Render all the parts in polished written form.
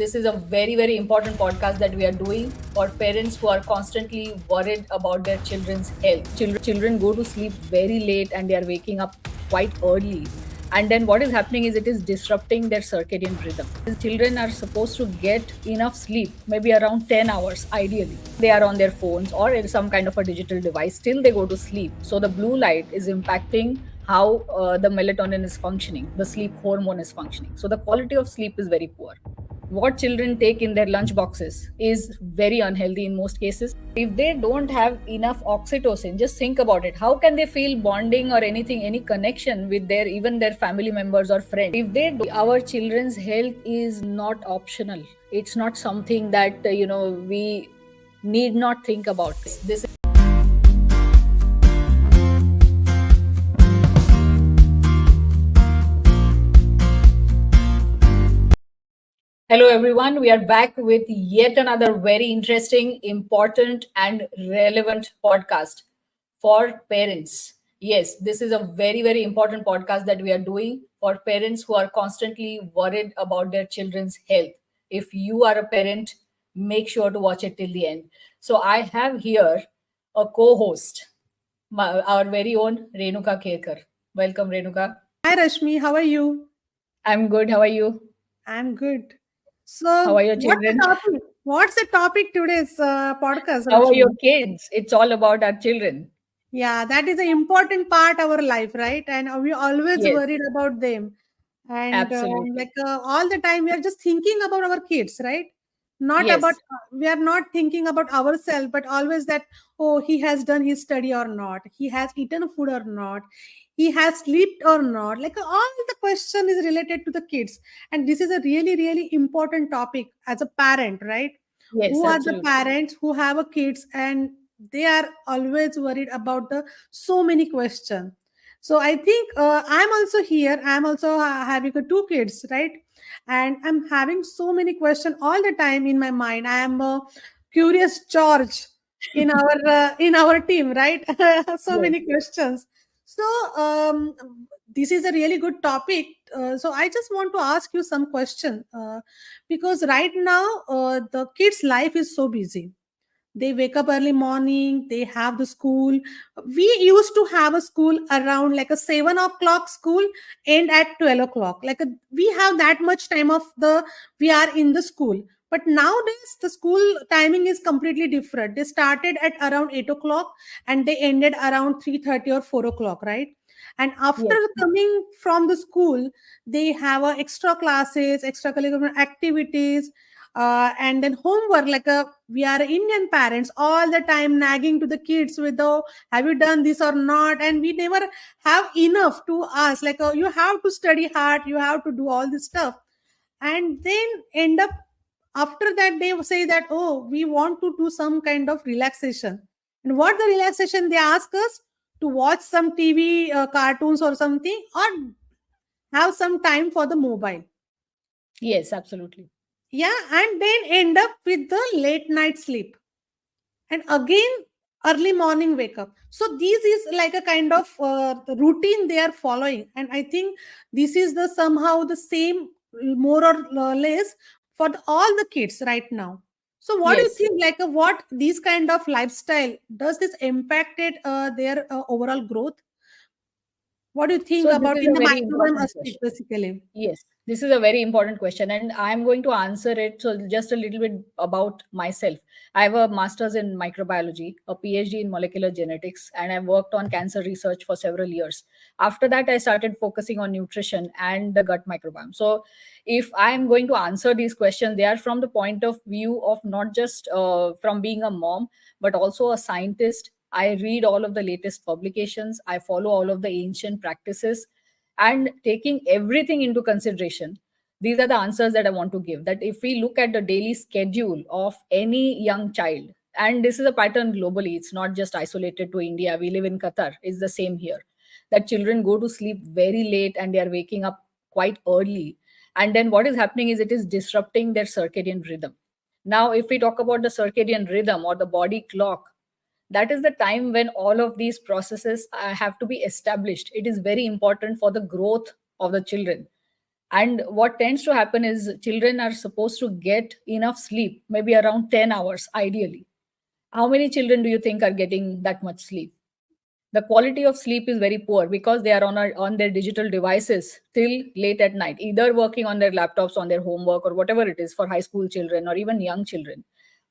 This is a very, very important podcast that we are doing for parents who are constantly worried about their children's health. Children go to sleep very late and they are waking up quite early. And then what is happening is it is disrupting their circadian rhythm. Children are supposed to get enough sleep, maybe around 10 hours ideally. They are on their phones or in some kind of a digital device, still they go to sleep. So the blue light is impacting how the melatonin is functioning, the sleep hormone is functioning. So the quality of sleep is very poor. What children take in their lunch boxes is very unhealthy in most cases. If they don't have enough oxytocin, just think about it. How can they feel bonding or anything, any connection with their even their family members or friends? If they do, our children's health is not optional. It's not something that we need not think about. This Hello, everyone. We are back with yet another very interesting, important, and relevant podcast for parents. Yes, this is a very, very important podcast that we are doing for parents who are constantly worried about their children's health. If you are a parent, make sure to watch it till the end. So, I have here a co host, our very own Renuka Kelkar. Welcome, Renuka. Hi Rashmi, how are you? I'm good. How are you? I'm good. How are So, your what's the children? topic? What's the topic today's podcast, How are your Rashmi? kids? It's all about our children. Yeah, that is an important part of our life, right? And we always Yes, worried about them, and absolutely. all the time we are just thinking about our kids, right? Not about Yes, we are not thinking about ourselves, but always that, oh, he has done his study or not, he has eaten food or not, he has slept or not. Like all the question is related to the kids, and this is a really really important topic as a parent, right? yes, Who are the absolutely. parents who have a kids and they are always worried about the so many questions. So I think I'm also here, I'm also having two kids, right? And I'm having so many questions all the time in my mind. I am a curious George in our team, right? So Yes. many questions. So this is a really good topic. So I just want to ask you some question, because right now the kids life is so busy. They wake up early morning, they have the school. We used to have a school around like a 7 o'clock school, end at 12 o'clock, like we have that much time of the we are in the school. But nowadays the school timing is completely different. They started at around 8 o'clock and they ended around 3:30 or 4 o'clock, right? And after Yes. coming from the school, they have extra classes, extracurricular activities, and then homework. Like we are Indian parents all the time nagging to the kids with, oh, have you done this or not? And we never have enough to ask, like, oh, you have to study hard, you have to do all this stuff. And then end up after that they say that, oh, we want to do some kind of relaxation. And what the relaxation they ask us? To watch some TV cartoons or something, or have some time for the mobile. Yes, absolutely. Yeah, and then end up with the late night sleep, and again early morning wake up. So this is like a kind of routine they are following, and I think this is the somehow the same, more or less, for all the kids right now. So what do you Yes. think, like what these kind of lifestyle does this impacted their overall growth? What do you think So this about is in a the very microbiome important aspect question. basically? Yes, this is a very important question, and I'm going to answer it. So, just a little bit about myself. I have a master's in microbiology, a PhD in molecular genetics, and I've worked on cancer research for several years. After that, I started focusing on nutrition and the gut microbiome. So, if I'm going to answer these questions, they are from the point of view of not just from being a mom, but also a scientist. I read all of the latest publications, I follow all of the ancient practices, and taking everything into consideration, these are the answers that I want to give. That if we look at the daily schedule of any young child, and this is a pattern globally, it's not just isolated to India, we live in Qatar, it's the same here, that children go to sleep very late and they are waking up quite early. And then what is happening is it is disrupting their circadian rhythm. Now if we talk about the circadian rhythm or the body clock, that is the time when all of these processes have to be established. It is very important for the growth of the children. And what tends to happen is children are supposed to get enough sleep, maybe around 10 hours ideally. How many children do you think are getting that much sleep? The quality of sleep is very poor because they are on their digital devices till late at night, either working on their laptops on their homework or whatever it is for high school children or even young children,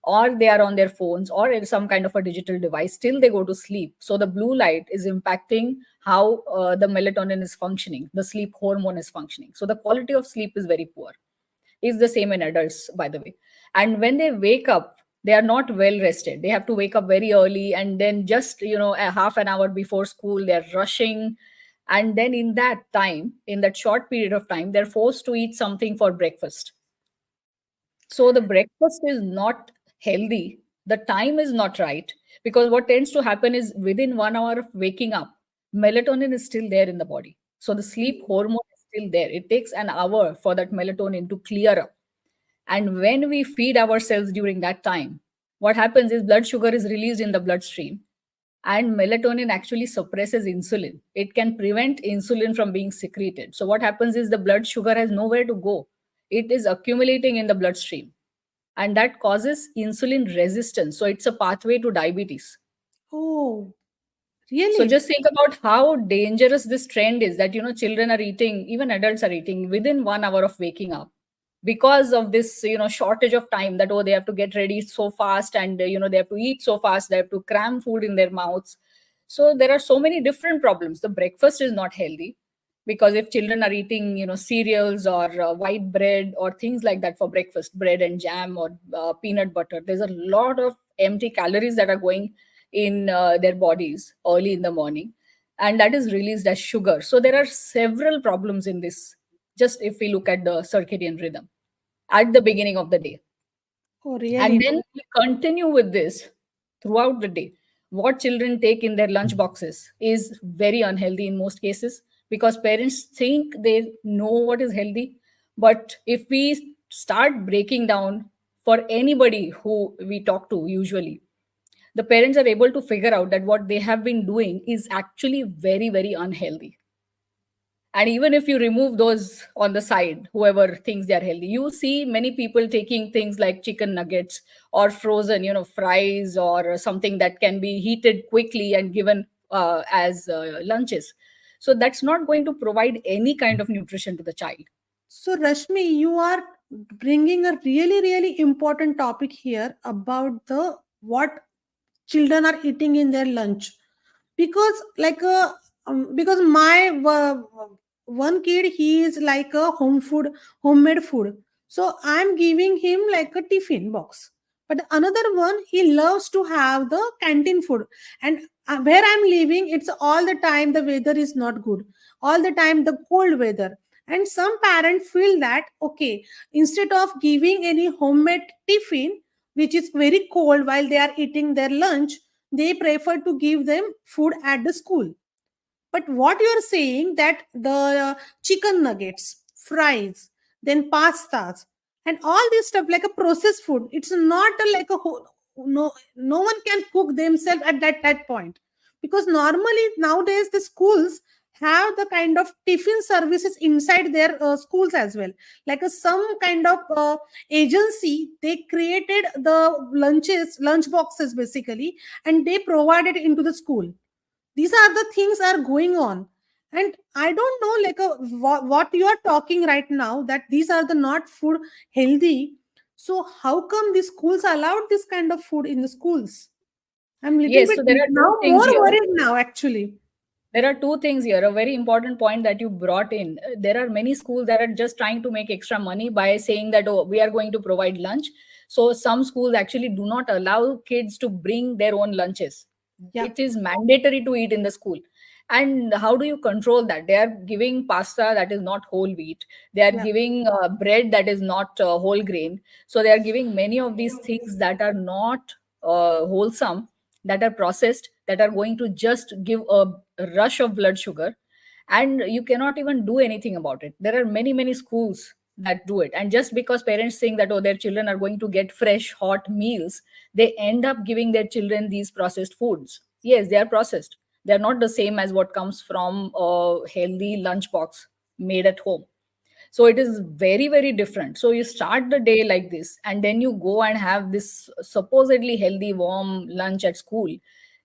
or they are on their phones or in some kind of a digital device till they go to sleep. So the blue light is impacting how the melatonin is functioning, the sleep hormone is functioning. So the quality of sleep is very poor. Is the same in adults, by the way. And when they wake up, they are not well rested. They have to wake up very early, and then just a half an hour before school they're rushing. And then in that time, in that short period of time, they're forced to eat something for breakfast. So the breakfast is not healthy, the time is not right, because what tends to happen is within 1 hour of waking up, melatonin is still there in the body. So the sleep hormone is still there. It takes an hour for that melatonin to clear up. And when we feed ourselves during that time, what happens is blood sugar is released in the bloodstream, and melatonin actually suppresses insulin. It can prevent insulin from being secreted. So what happens is the blood sugar has nowhere to go. It is accumulating in the bloodstream, and that causes insulin resistance. So it's a pathway to diabetes. Oh, So really? just think about how dangerous this trend is, that children are eating, even adults are eating within 1 hour of waking up, because of this shortage of time, that they have to get ready so fast, and they have to eat so fast, they have to cram food in their mouths. So there are so many different problems. The breakfast is not healthy, because if children are eating cereals or white bread or things like that for breakfast, bread and jam or peanut butter, there's a lot of empty calories that are going in their bodies early in the morning, and that is released as sugar. So there are several problems in this, just if we look at the circadian rhythm at the beginning of the day. Oh, And really? then we continue with this throughout the day. What children take in their lunch boxes is very unhealthy in most cases, because parents think they know what is healthy. But if we start breaking down, for anybody who we talk to, usually the parents are able to figure out that what they have been doing is actually very, very unhealthy. And even if you remove those on the side, whoever thinks they are healthy, you see many people taking things like chicken nuggets or frozen fries, or something that can be heated quickly and given as lunches. So that's not going to provide any kind of nutrition to the child. So, Rashmi, you are bringing a really, really important topic here about the what children are eating in their lunch. Because because my one kid, he is like a homemade food, so I'm giving him like a tiffin box. But another one, he loves to have the canteen food. And where I'm living, it's all the time the weather is not good, all the time the cold weather. And some parents feel that, okay, instead of giving any homemade tiffin which is very cold while they are eating their lunch, they prefer to give them food at the school. But what you are saying, that the chicken nuggets, fries, then pastas, and all this stuff like a processed food, it's not a, like a no one can cook themselves at that point. Because normally nowadays the schools have the kind of tiffin services inside their schools as well, like a some kind of agency, they created the lunch boxes basically, and they provided into the school. These are the things are going on. And I don't know, like what you are talking right now, that these are the not food healthy. So how come the schools allowed this kind of food in the schools? I'm little Yes, bit so there are now two things more here. worried now actually. There are two things here. A very important point that you brought in. There are many schools that are just trying to make extra money by saying that, oh, we are going to provide lunch. So some schools actually do not allow kids to bring their own lunches. Yeah, It is mandatory to eat in the school. And how do you control that? They are giving pasta that is not whole wheat. They are yeah. giving bread that is not whole grain. So they are giving many of these things that are not wholesome, that are processed, that are going to just give a rush of blood sugar, and you cannot even do anything about it. There are many, many schools that do it, and just because parents think that, oh, their children are going to get fresh hot meals, they end up giving their children these processed foods. Yes, they are processed. They're not the same as what comes from a healthy lunchbox made at home. So it is very, very different. So you start the day like this, and then you go and have this supposedly healthy, warm lunch at school.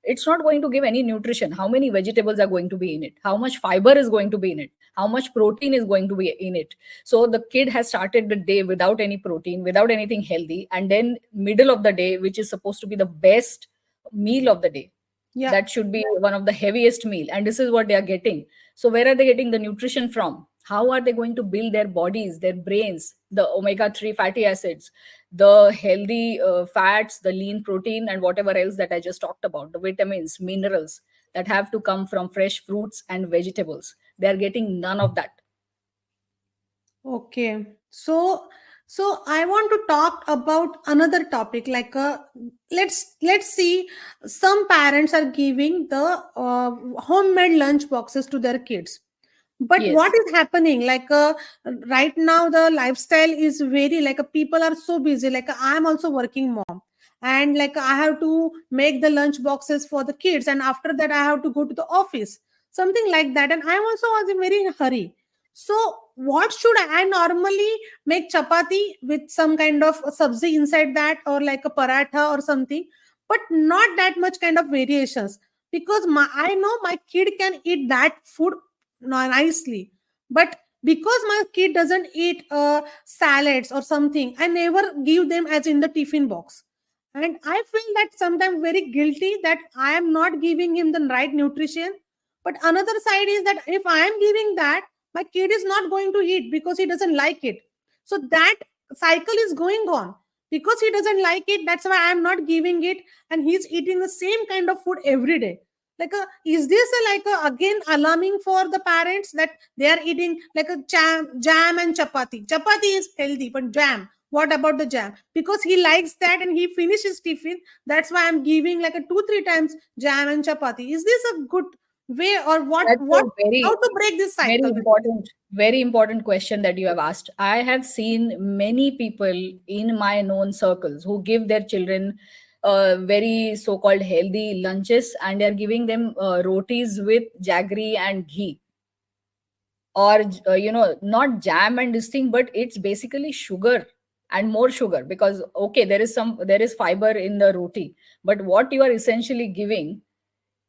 It's not going to give any nutrition. How many vegetables are going to be in it? How much fiber is going to be in it? How much protein is going to be in it? So the kid has started the day without any protein, without anything healthy, and then middle of the day, which is supposed to be the best meal of the day, Yeah. that should be one of the heaviest meal, and this is what they are getting. So where are they getting the nutrition from? How are they going to build their bodies, their brains, the omega-3 fatty acids, the healthy fats, the lean protein, and whatever else that I just talked about, the vitamins, minerals that have to come from fresh fruits and vegetables? They are getting none of that. Okay. So I want to talk about another topic, like let's see, some parents are giving the homemade lunch boxes to their kids. But what Yes. is happening, like right now the lifestyle is very, like people are so busy, like I am also working mom, and like I have to make the lunch boxes for the kids, and after that I have to go to the office, something like that, and I also was in very hurry. So what should I normally make? Chapati with some kind of sabzi inside that, or like a paratha or something, but not that much kind of variations, because I know my kid can eat that food nicely. But because my kid doesn't eat salads or something, I never give them as in the tiffin box. And I feel that sometimes very guilty that I am not giving him the right nutrition. But another side is that if I am giving that, my kid is not going to eat because he doesn't like it. So that cycle is going on, because he doesn't like it, that's why I am not giving it, and he's eating the same kind of food every day. Like is this like again alarming for the parents, that they are eating like a jam and chapati? Chapati is healthy, but jam, what about the jam? Because he likes that and he finishes tiffin, that's why I'm giving like a 2 3 times jam and chapati. Is this a good way, or That's a how very, to break this very cycle? important question that you have asked. I have seen many people in my known circles who give their children very so-called healthy lunches, and they're giving them rotis with jaggery and ghee, or not jam and this thing, but it's basically sugar and more sugar. Because okay, there is fiber in the roti, but what you are essentially giving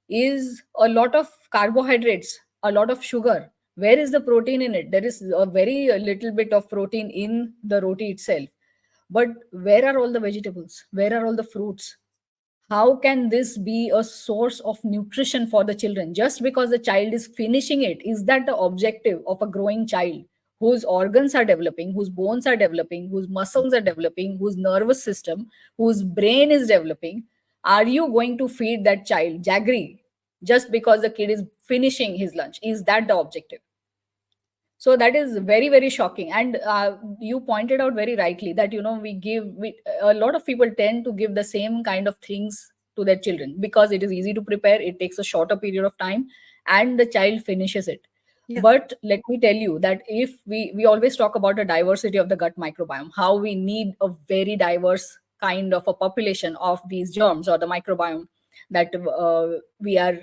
is a lot of carbohydrates, a lot of sugar. Where is the protein in it? There is a very little bit of protein in the roti itself. But where are all the vegetables? Where are all the fruits? How can this be a source of nutrition for the children just because the child is finishing it? Is that the objective of a growing child whose organs are developing, whose bones are developing, whose muscles are developing, whose nervous system, whose brain is developing? Are you going to feed that child jaggery just because the kid is finishing his lunch? Is that the objective? So that is very, very shocking. And you pointed out very rightly that a lot of people tend to give the same kind of things to their children because it is easy to prepare, it takes a shorter period of time, and the child finishes it. Yeah. But let me tell you that if we always talk about a diversity of the gut microbiome, how we need a very diverse kind of a population of these germs or the microbiome, that we are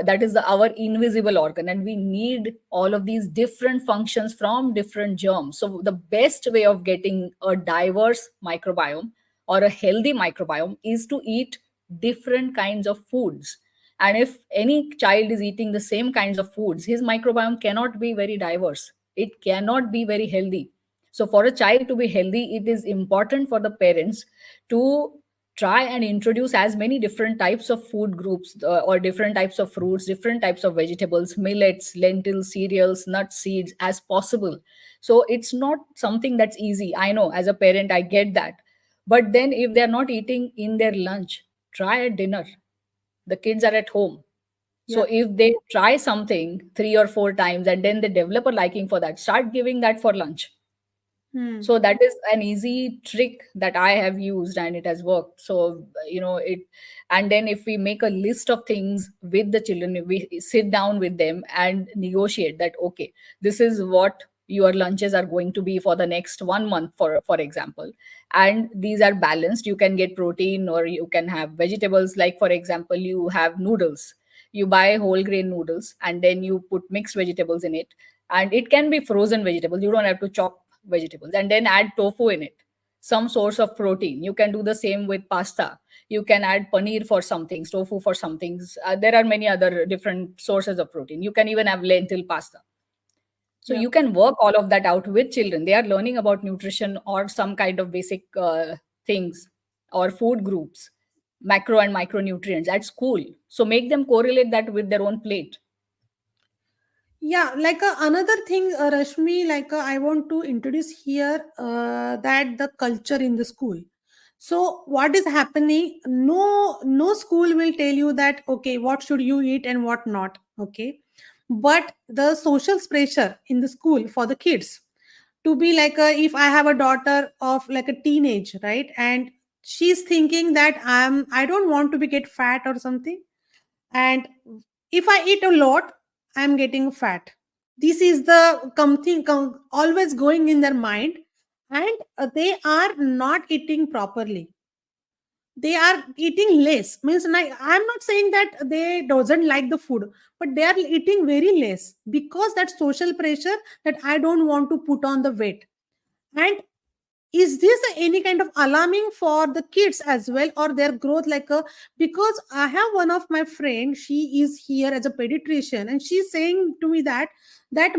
that is our invisible organ, and we need all of these different functions from different germs. So the best way of getting a diverse microbiome or a healthy microbiome is to eat different kinds of foods. And if any child is eating the same kinds of foods, his microbiome cannot be very diverse, it cannot be very healthy. So for a child to be healthy, it is important for the parents to try and introduce as many different types of food groups, or different types of fruits, different types of vegetables, millets, lentils, cereals, nuts, seeds as possible. So it's not something that's easy, I know, as a parent I get that. But then if they're not eating in their lunch, try at dinner. The kids are at home. So Yeah. if they try something 3 or 4 times and then they develop a liking for that, start giving that for lunch. Hmm. So that is an easy trick that I have used and it has worked. So it. And then if we make a list of things with the children, if we sit down with them and negotiate that, okay, this is what your lunches are going to be for the next 1 month, for example, and these are balanced. You can get protein or you can have vegetables, like for example, you have noodles, You buy whole grain noodles and then you put mixed vegetables in it, and it can be frozen vegetables, you don't have to chop vegetables, and then add tofu in it, some source of protein. You can do the same with pasta. You can add paneer for some things, tofu for some things. There are many other different sources of protein. You can even have lentil pasta. So Yeah. you can work all of that out with children. They are learning about nutrition or some kind of basic things or food groups, macro and micronutrients at school. So make them correlate that with their own plate. Yeah, like another thing, Rashmi, like I want to introduce here that the culture in the school. So what is happening? No school will tell you that okay, what should you eat and what not. Okay, but the social pressure in the school for the kids to be like if I have a daughter of like a teenage, right, and she's thinking that I don't want to be get fat or something, and if I eat a lot, I'm getting fat. This is the always going in their mind, and they are not eating properly. They are eating less. Means I'm not saying that they doesn't like the food, but they are eating very less because that social pressure that I don't want to put on the weight. And is this any kind of alarming for the kids as well or their growth, like a, because I have one of my friend, she is here as a pediatrician, and she's saying to me that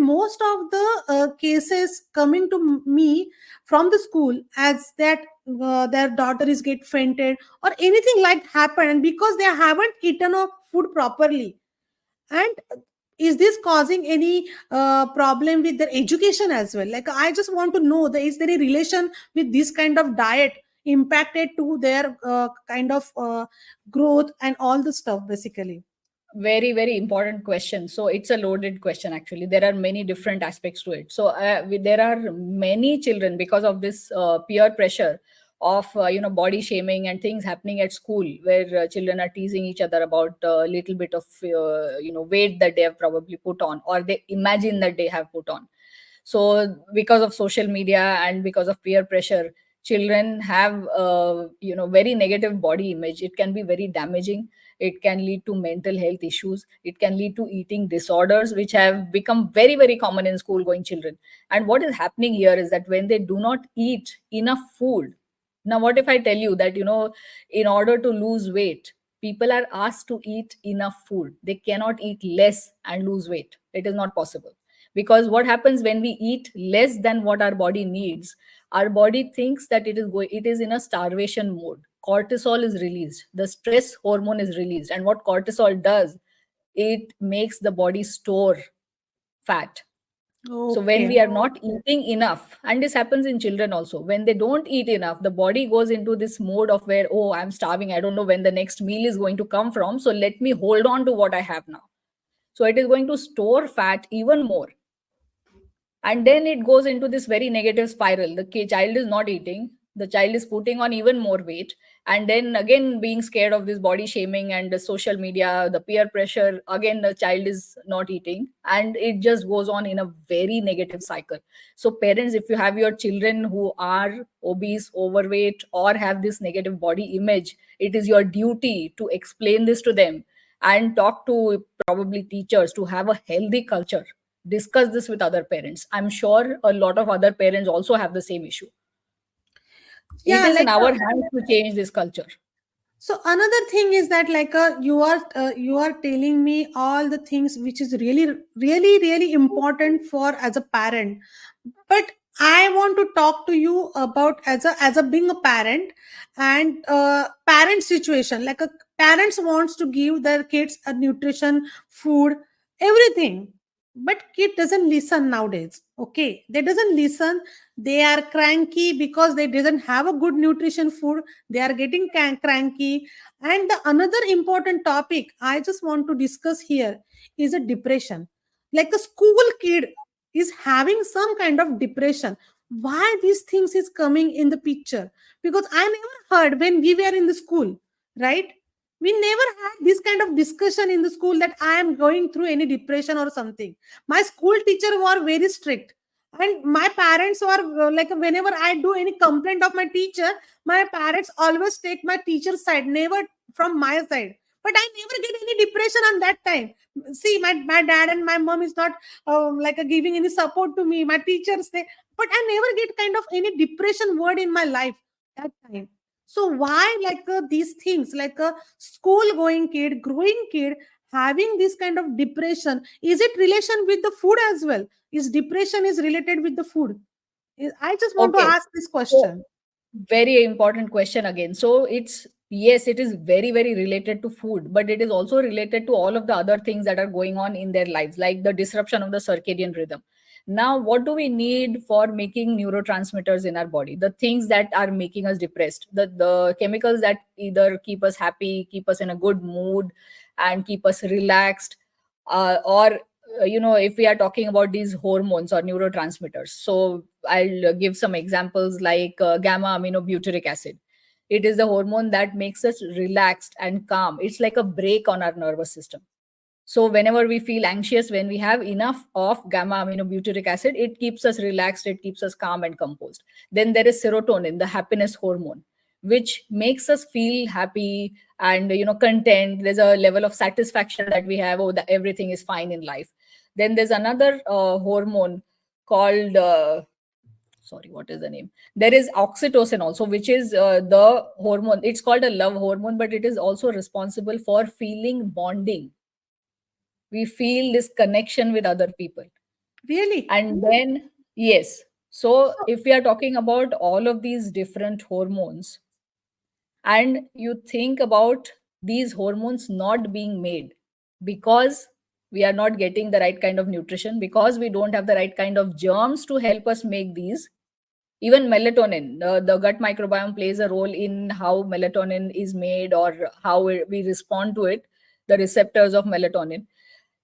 most of the cases coming to me from the school as that their daughter is get fainted or anything like happen, and because they haven't eaten a food properly. And is this causing any problem with their education as well? Like I just want to know, is there a relation with this kind of diet impacted to their kind of growth and all the stuff basically? Very, very important question. So it's a loaded question actually. There are many different aspects to it. So there are many children, because of this peer pressure of body shaming and things happening at school, where children are teasing each other about a little bit of weight that they have probably put on, or they imagine that they have put on. So because of social media and because of peer pressure, children have very negative body image. It can be very damaging. It can lead to mental health issues. It can lead to eating disorders, which have become very, very common in school going children. And what is happening here is that when they do not eat enough food, now what if I tell you that in order to lose weight, people are asked to eat enough food. They cannot eat less and lose weight. It is not possible. Because what happens when we eat less than what our body needs, our body thinks that it is in a starvation mode. Cortisol is released, the stress hormone is released, and what cortisol does, it makes the body store fat. So when Okay. we are not eating enough, and this happens in children also, when they don't eat enough, the body goes into this mode of where, oh, I'm starving, I don't know when the next meal is going to come from, so let me hold on to what I have now. So it is going to store fat even more, and then it goes into this very negative spiral. The child is not eating, the child is putting on even more weight, and then again being scared of this body shaming and the social media, the peer pressure, again the child is not eating, and it just goes on in a very negative cycle. So parents, if you have your children who are obese, overweight, or have this negative body image, it is your duty to explain this to them and talk to probably teachers to have a healthy culture. Discuss this with other parents. I'm sure a lot of other parents also have the same issue. It Yeah, is in like our hands to change this culture. so another thing is that like you are telling me all the things which is really really really important for as a parent, but I want to talk to you about as a being a parent and parent situation, like a parents wants to give their kids a nutrition food everything, but kid doesn't listen nowadays. Okay, they doesn't listen. They are cranky because they doesn't have a good nutrition food. They are getting cranky. And the another important topic I just want to discuss here is a depression. Like a school kid is having some kind of depression. Why these things is coming in the picture? Because I never heard when we were in the school, right? We never had this kind of discussion in the school that I am going through any depression or something. My school teacher were very strict, and my parents were like whenever I do any complaint of my teacher, my parents always take my teacher's side, never from my side. but I never get any depression on that time. See, my dad and my mom is not giving any support to me. My teachers, they, but I never get kind of any depression word in my life that time. So why these things, like a school going kid, growing kid, having this kind of depression? Is it relation with the food as well? Is depression is related with the food? I just want to Okay. ask this So question. very important question again. So it's, yes, it is very, very related to food, but it is also related to all of the other things that are going on in their lives, like the disruption of the circadian rhythm. Now, what do we need for making neurotransmitters in our body? The things that are making us depressed, the chemicals that either keep us happy, keep us in a good mood, and keep us relaxed, or if we are talking about these hormones or neurotransmitters. So I'll give some examples like gamma aminobutyric acid. It is the hormone that makes us relaxed and calm. It's like a break on our nervous system. So whenever we feel anxious, when we have enough of gamma aminobutyric acid, it keeps us relaxed, it keeps us calm and composed. Then there is serotonin, the happiness hormone, which makes us feel happy and content. There's a level of satisfaction that we have, oh, that everything is fine in life. Then there's another hormone called sorry, what is the name? There is oxytocin also, which is the hormone. It's called a love hormone, but it is also responsible for feeling bonding. We feel this connection with other people. Really? And then, yes, so So, if we are talking about all of these different hormones, and you think about these hormones not being made because we are not getting the right kind of nutrition, because we don't have the right kind of germs to help us make these. Even melatonin, the gut microbiome plays a role in how melatonin is made, or how we respond to it, the receptors of melatonin.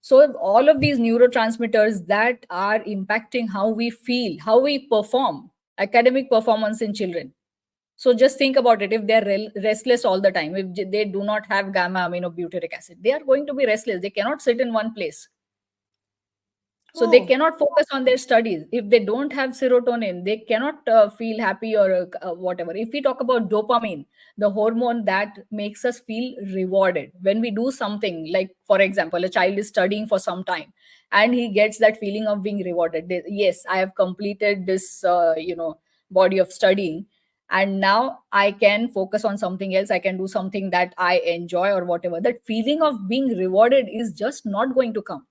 So all of these neurotransmitters that are impacting how we feel, how we perform, academic performance in children. So just think about it. If they're restless all the time, if they do not have gamma aminobutyric acid, they are going to be restless. They cannot sit in one place. So they oh, cannot focus on their studies. If they don't have serotonin, they cannot feel happy, or whatever. If we talk about dopamine, the hormone that makes us feel rewarded when we do something, like for example, a child is studying for some time and he gets that feeling of being rewarded. Yes, I have completed this body of studying, and now I can focus on something else. I can do something that I enjoy, or whatever. That feeling of being rewarded is just not going to come.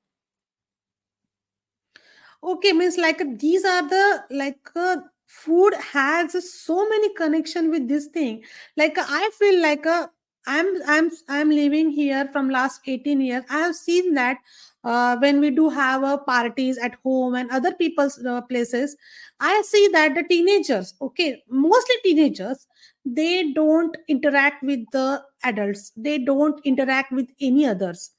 okay, means these are the food has so many connection with this thing. I feel I'm living here from last 18 years. I have seen that when we do have parties at home and other people's places, I see that the teenagers, okay, mostly teenagers, they don't interact with the adults. They don't interact with any others.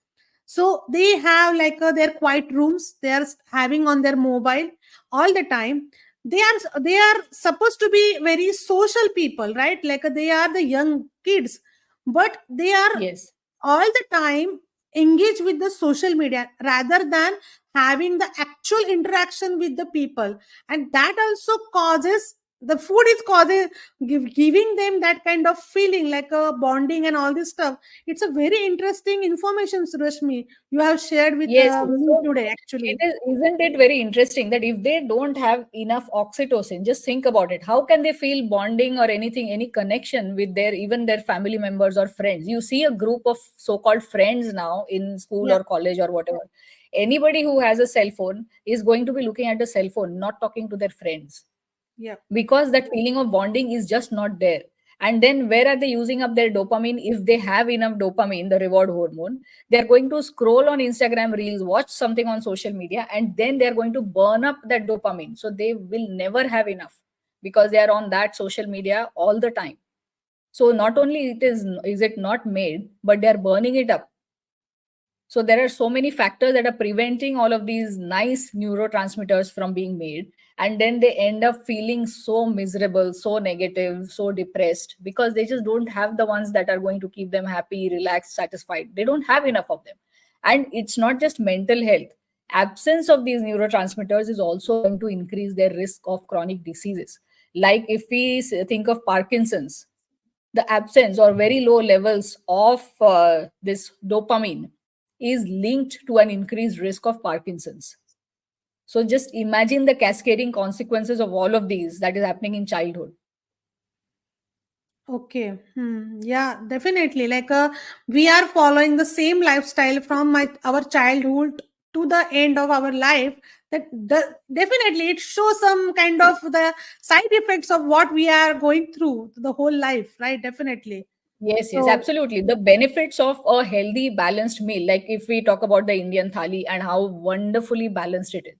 So they have their quiet rooms. They are having on their mobile all the time. They are supposed to be very social people, right? They are the young kids, but they are Yes. all the time engaged with the social media rather than having the actual interaction with the people. And that also causes, the food is causing, giving them that kind of feeling, like a bonding and all this stuff. It's a very interesting information, Rashmi, you have shared with Yes. me So today it actually. is, isn't it very interesting that if they don't have enough oxytocin, just think about it. How can they feel bonding or anything, any connection with their, even their family members or friends? You see a group of so-called friends now in school Yeah, or college or whatever. Anybody who has a cell phone is going to be looking at the cell phone, not talking to their friends, yeah. because that feeling of bonding is just not there. And then where are they using up their dopamine? If they have enough dopamine, the reward hormone, they're going to scroll on Instagram reels, watch something on social media, and then they're going to burn up that dopamine. So they will never have enough, because they are on that social media all the time. So not only is it not made, but they're burning it up. So there are so many factors that are preventing all of these nice neurotransmitters from being made. And then they end up feeling so miserable, so negative, so depressed, because they just don't have the ones that are going to keep them happy, relaxed, satisfied. They don't have enough of them. And it's not just mental health. Absence of these neurotransmitters is also going to increase their risk of chronic diseases. Like if we think of Parkinson's, the absence or very low levels of this dopamine is linked to an increased risk of Parkinson's. So just imagine the cascading consequences of all of these that is happening in childhood. Okay. Yeah, definitely. Like we are following the same lifestyle from our childhood to the end of our life. Definitely it shows some kind of the side effects of what we are going through the whole life, right? Definitely. Yes, yes, So absolutely. The benefits of a healthy, balanced meal, like if we talk about the Indian thali and how wonderfully balanced it is,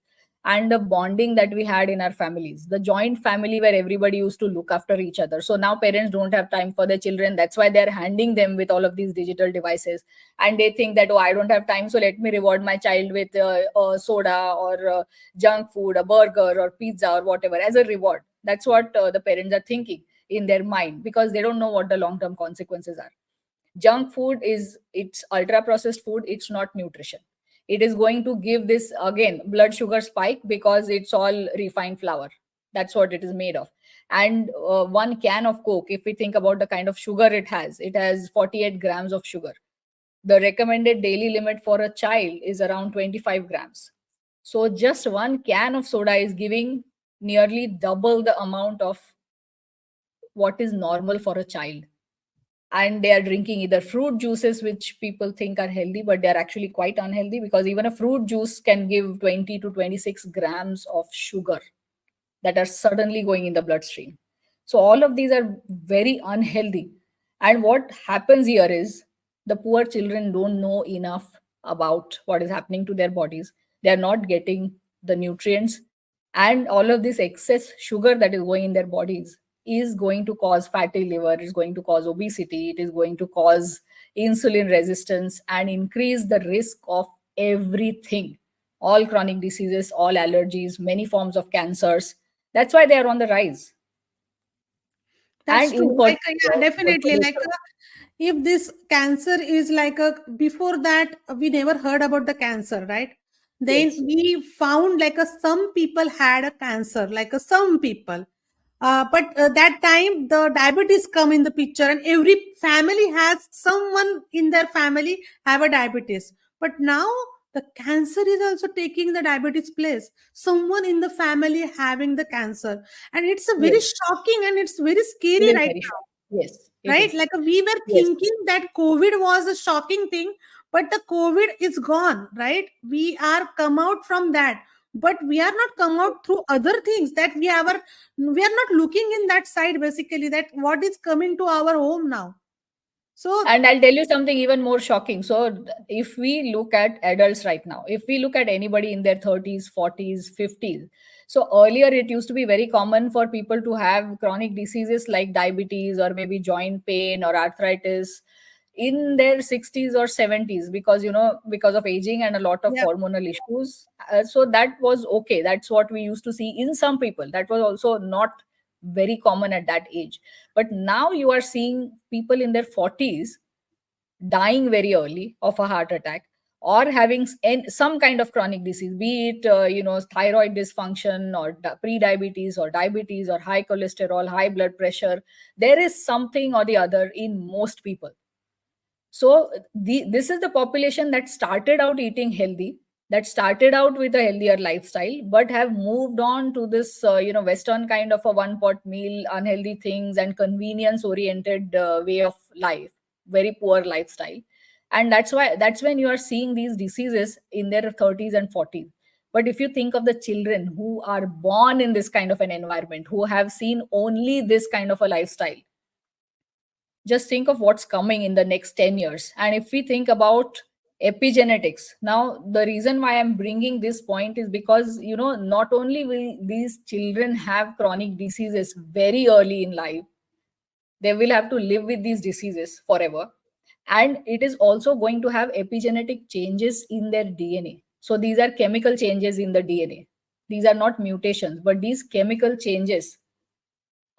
and the bonding that we had in our families, the joint family where everybody used to look after each other. So now parents don't have time for their children. That's why they're handing them with all of these digital devices. And they think that, oh, I don't have time, so let me reward my child with a soda or junk food, a burger or pizza or whatever as a reward. That's what the parents are thinking in their mind because they don't know what the long term consequences are. Junk food is, it's ultra processed food, it's not nutrition. It is going to give this again blood sugar spike because it's all refined flour. That's what it is made of. And one can of coke, if we think about the kind of sugar it has 48 grams of sugar. The recommended daily limit for a child is around 25 grams. So just one can of soda is giving nearly double the amount of what is normal for a child. And they are drinking either fruit juices, which people think are healthy, but they are actually quite unhealthy because even a fruit juice can give 20 to 26 grams of sugar that are suddenly going in the bloodstream. So all of these are very unhealthy. And what happens here is the poor children don't know enough about what is happening to their bodies. They are not getting the nutrients, and all of this excess sugar that is going in their bodies is going to cause fatty liver, is going to cause obesity, it is going to cause insulin resistance and increase the risk of everything, all chronic diseases, all allergies, many forms of cancers. That's why they are on the rise. that's And true. infertility Like yeah, definitely. Like also. if this cancer is like a before that we never heard about the cancer, right? Then Yes, we found like a some people had a cancer, like a some people. But that time the diabetes come in the picture, and every family has someone in their family have a diabetes. But now the cancer is also taking the diabetes place. Someone in the family having the cancer, and it's a very yes, shocking and it's very it scary is right very now, short. Yes, it right? is. Like we were Yes. thinking that COVID was a shocking thing, but the COVID is gone, right? We are come out from that, but we are not come out through other things that we are not looking in that side basically that what is coming to our home now. So And I'll tell you something even more shocking. So, if we look at adults right now, if we look at anybody in their 30s, 40s, 50s, so earlier it used to be very common for people to have chronic diseases like diabetes or maybe joint pain or arthritis in their 60s or 70s because, because of aging and a lot of yeah, hormonal issues. So, that was okay. That's what we used to see in some people. That was also not very common at that age. But now you are seeing people in their 40s dying very early of a heart attack or having some kind of chronic disease, be it thyroid dysfunction or pre-diabetes or diabetes or high cholesterol, high blood pressure. There is something or the other in most people. So this is the population that started out eating healthy, that started out with a healthier lifestyle, but have moved on to this, Western kind of a one pot meal, unhealthy things, and convenience oriented way of life, very poor lifestyle. And that's when you are seeing these diseases in their 30s and 40s. But if you think of the children who are born in this kind of an environment, who have seen only this kind of a lifestyle, just think of what's coming in the next 10 years. And if we think about epigenetics, now the reason why I'm bringing this point is because, not only will these children have chronic diseases very early in life, they will have to live with these diseases forever. And it is also going to have epigenetic changes in their DNA. So these are chemical changes in the DNA. These are not mutations, but these chemical changes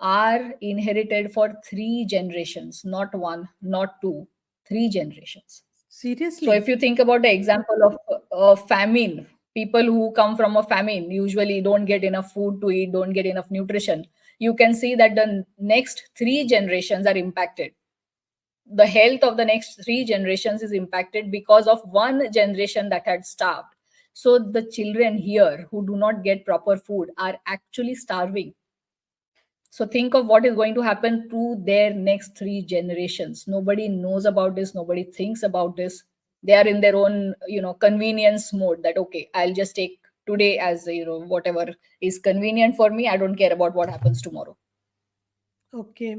are inherited for 3 generations, not one, not two, 3 generations. So seriously. if you think about the example of famine, people who come from a famine usually don't get enough food to eat, don't get enough nutrition. you can see that the next 3 generations are impacted. The health of the next 3 generations is impacted because of one generation that had starved. So the children here who do not get proper food are actually starving. So think of what is going to happen to their next 3 generations. Nobody knows about this. Nobody thinks about this. They are in their own, convenience mode, that, okay, I'll just take today as, whatever is convenient for me. I don't care about what happens tomorrow. Okay.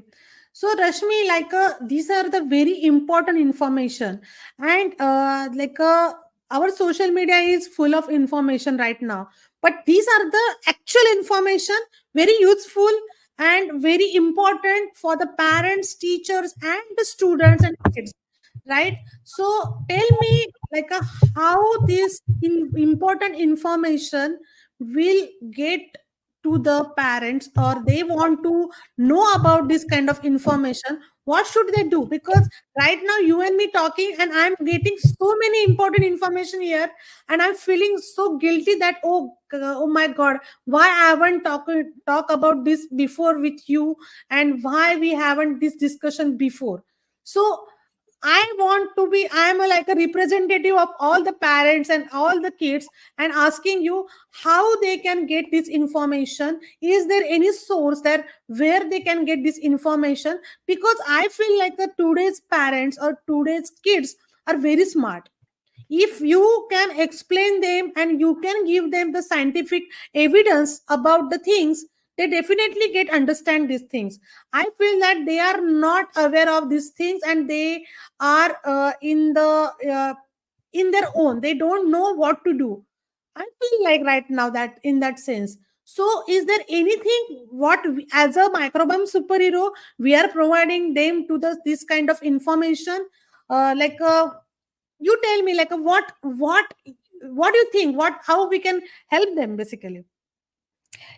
So Rashmi, these are the very important information, and our social media is full of information right now. But these are the actual information, very useful and very important for the parents, teachers, and the students and kids, right? So tell me, how this important information will get to the parents, or they want to know about this kind of information. What should they do? Because right now you and me talking, and I'm getting so many important information here, and I'm feeling so guilty that, oh my god, why I haven't talk about this before with you, and why we haven't this discussion before. So I'm like a representative of all the parents and all the kids, and asking you how they can get this information. Is there any source that where they can get this information? Because I feel like the today's parents or today's kids are very smart. If you can explain them and you can give them the scientific evidence about the things, they definitely get understand these things. I feel that they are not aware of these things, and they are in their own, they don't know what to do. I feel like right now that in that sense. So is there anything what as a microbiome superhero we are providing them to this kind of information? You tell me, what do you think, what how we can help them basically?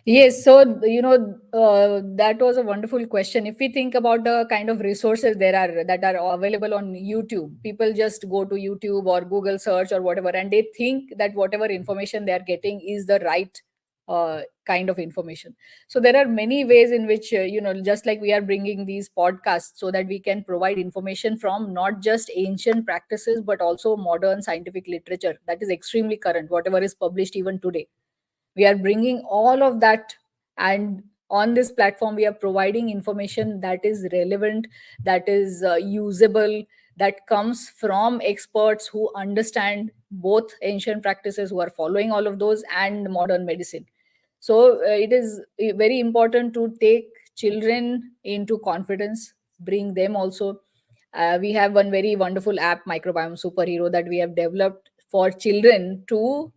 Yes, so that was a wonderful question. If we think about the kind of resources there are that are available on YouTube, people just go to YouTube or Google search or whatever, and they think that whatever information they are getting is the right kind of information. So there are many ways in which, just like we are bringing these podcasts so that we can provide information from not just ancient practices but also modern scientific literature that is extremely current, whatever is published even today. We are bringing all of that, and on this platform we are providing information that is relevant, that is usable, that comes from experts who understand both ancient practices, who are following all of those, and modern medicine. So it is very important to take children into confidence, bring them also. We have one very wonderful app, Microbiome Superhero, that we have developed for children to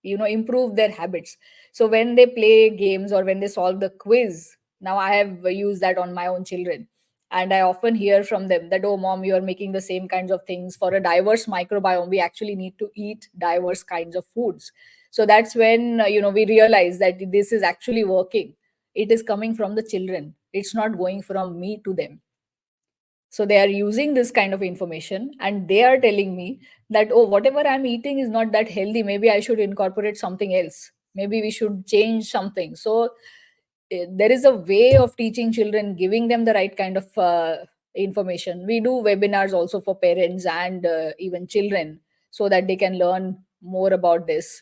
improve their habits. So when they play games or when they solve the quiz, now I have used that on my own children, and I often hear from them that, oh mom, you are making the same kinds of things. For a diverse microbiome, we actually need to eat diverse kinds of foods. So that's when we realize that this is actually working. It is coming from the children, it's not going from me to them. So they are using this kind of information, and they are telling me that, oh, whatever I'm eating is not that healthy. Maybe I should incorporate something else. Maybe we should change something. So there is a way of teaching children, giving them the right kind of information. We do webinars also for parents and even children, so that they can learn more about this.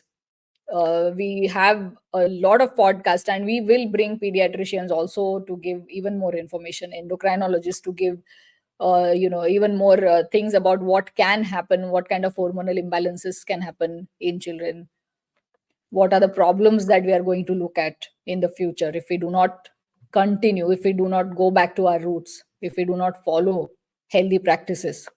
We have a lot of podcasts, and we will bring pediatricians also to give even more information, endocrinologists to give even more things about what can happen, what kind of hormonal imbalances can happen in children, what are the problems that we are going to look at in the future if we do not continue, if we do not go back to our roots, if we do not follow healthy practices.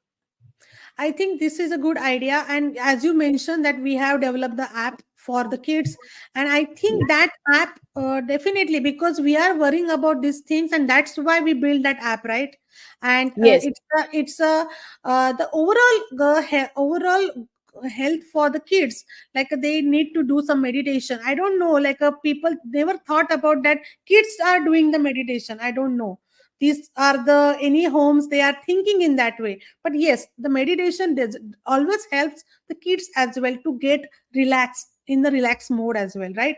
I think this is a good idea. And as you mentioned, that we have developed the app for the kids. And I think that app definitely, because we are worrying about these things, and that's why we build that app, right? And Yes. it's the overall health for the kids. Like they need to do some meditation. I don't know, people never thought about that kids are doing the meditation. I don't know, these are the any homes they are thinking in that way. But yes, the meditation does always helps the kids as well to get relaxed in the relaxed mode as well, right?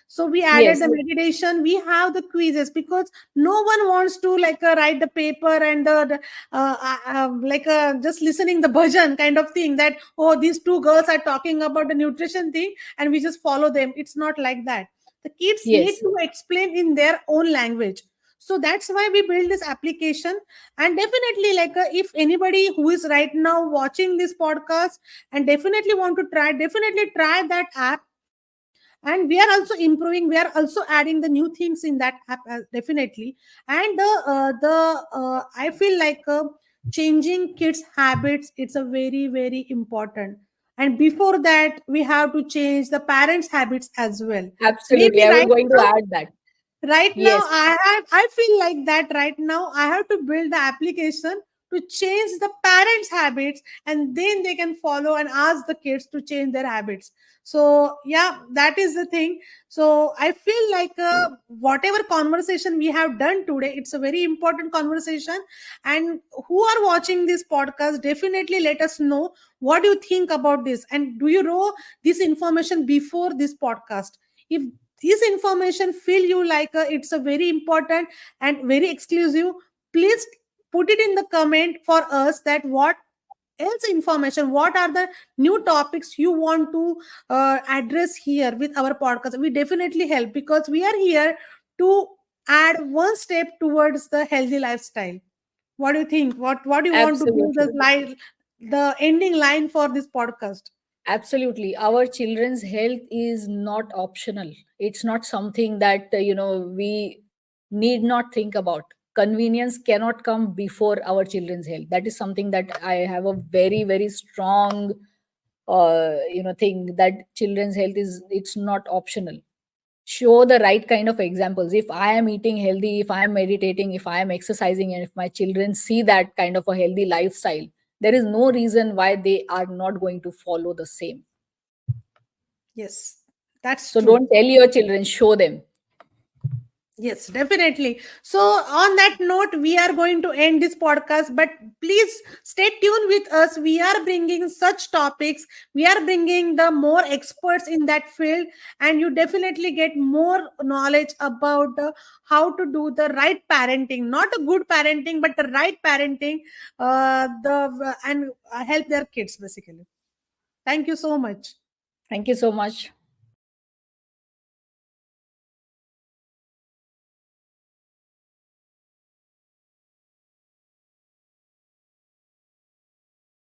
So we added Yes. the meditation, we have the quizzes, because no one wants to like write the paper and just listening the bhajan kind of thing, that oh, these two girls are talking about the nutrition thing and we just follow them. It's not like that. The kids need Yes. to explain in their own language. So that's why we build this application. And definitely, if anybody who is right now watching this podcast and definitely want to try, definitely try that app. And we are also improving, we are also adding the new things in that app, definitely. And I feel changing kids habits, it's a very very important. And before that, we have to change the parents habits as well. Absolutely. Maybe I was right going to now, add that. right now Yes. I feel like that right now I have to build the application to change the parents habits, and then they can follow and ask the kids to change their habits. So yeah, that is the thing. So I feel whatever conversation we have done today, it's a very important conversation. And who are watching this podcast, definitely let us know what do you think about this, and do you know this information before this podcast? If this information feel you it's a very important and very exclusive, please put it in the comment for us, that what else information, what are the new topics you want to address here with our podcast. We definitely help, because we are here to add one step towards the healthy lifestyle. What do you think? What do you want to give Absolutely. the ending line for this podcast? Absolutely. Our children's health is not optional. It's not something that, we need not think about. Convenience cannot come before our children's health. That is something that I have a very, very strong, thing, that children's health is, it's not optional. Show the right kind of examples. If I am eating healthy, if I am meditating, if I am exercising, and if my children see that kind of a healthy lifestyle, there is no reason why they are not going to follow the same. Yes, that's So true. don't tell your children, show them. Yes, definitely. So, on that note, we are going to end this podcast, but please stay tuned with us. We are bringing such topics, we are bringing the more experts in that field, and you definitely get more knowledge about how to do the right parenting, not a good parenting, but the right parenting, and help their kids basically. Thank you so much. Thank you so much.